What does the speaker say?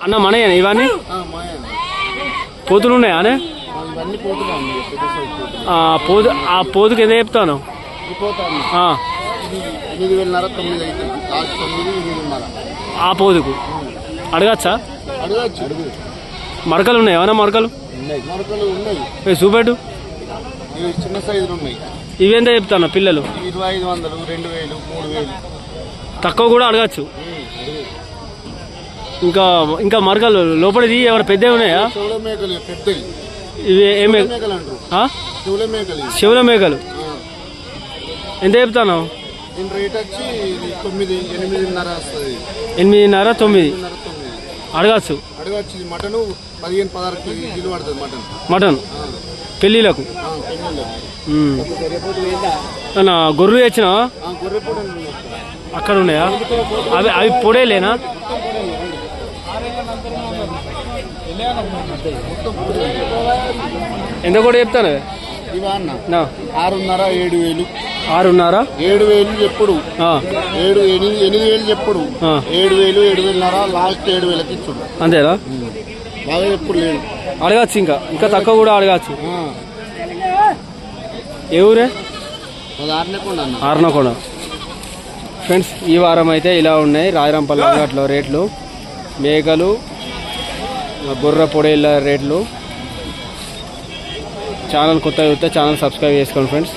అన్న మనయేనా ఇవన్నీ పోతులు ఉన్నాయా అనే పోతుకి ఎంత చెప్తాను ఆ పోతుకు అడగచ్చా మరకలు ఉన్నాయి ఏమన్నా మరకలు చూపెట్టు చిన్న సైజులు ఉన్నాయి ఇవెంత చెప్తాను పిల్లలు 2500 2000 3000 తక్కువ కూడా అడగచ్చు ఇంకా ఇంకా మరకలు లోపలిది ఏమైనా పెద్దవి ఉన్నాయా ఇవి ఏమే శివుల మేకలు ఎంత చెప్తాను రేట్ వచ్చి 8.5 9 అడగచ్చు మటన్ 15-16 కేజీలు పడుతుంది మటన్ పెళ్ళిళ్ళకు గొర్రెలు తెచ్చినా అక్కడ ఉన్నాయా అవి పొడేలేనా ఎంత కూడా చెప్తాను 6.5 7,000 7,000 ఎప్పుడు 8,000 చెప్పుడు 7,000 7,500 లాస్ట్ 7,000కి ఇచ్చుడు అంతేనా బాగా ఎప్పుడు లేదు అడగచ్చు ఇంకా తక్కువ కూడా అడగచ్చు ఏ ఊరే ఆర్నకొండ ఫ్రెండ్స్ ఈ వారం అయితే ఇలా ఉన్నాయి రాయరాంపల్లి అంగట్లో రేట్లు మేకలు గొర్రె పొడేళ్ళ రేట్లు ఛానల్ కొత్తగా చూస్తే ఛానల్ సబ్స్క్రైబ్ చేసుకోండి ఫ్రెండ్స్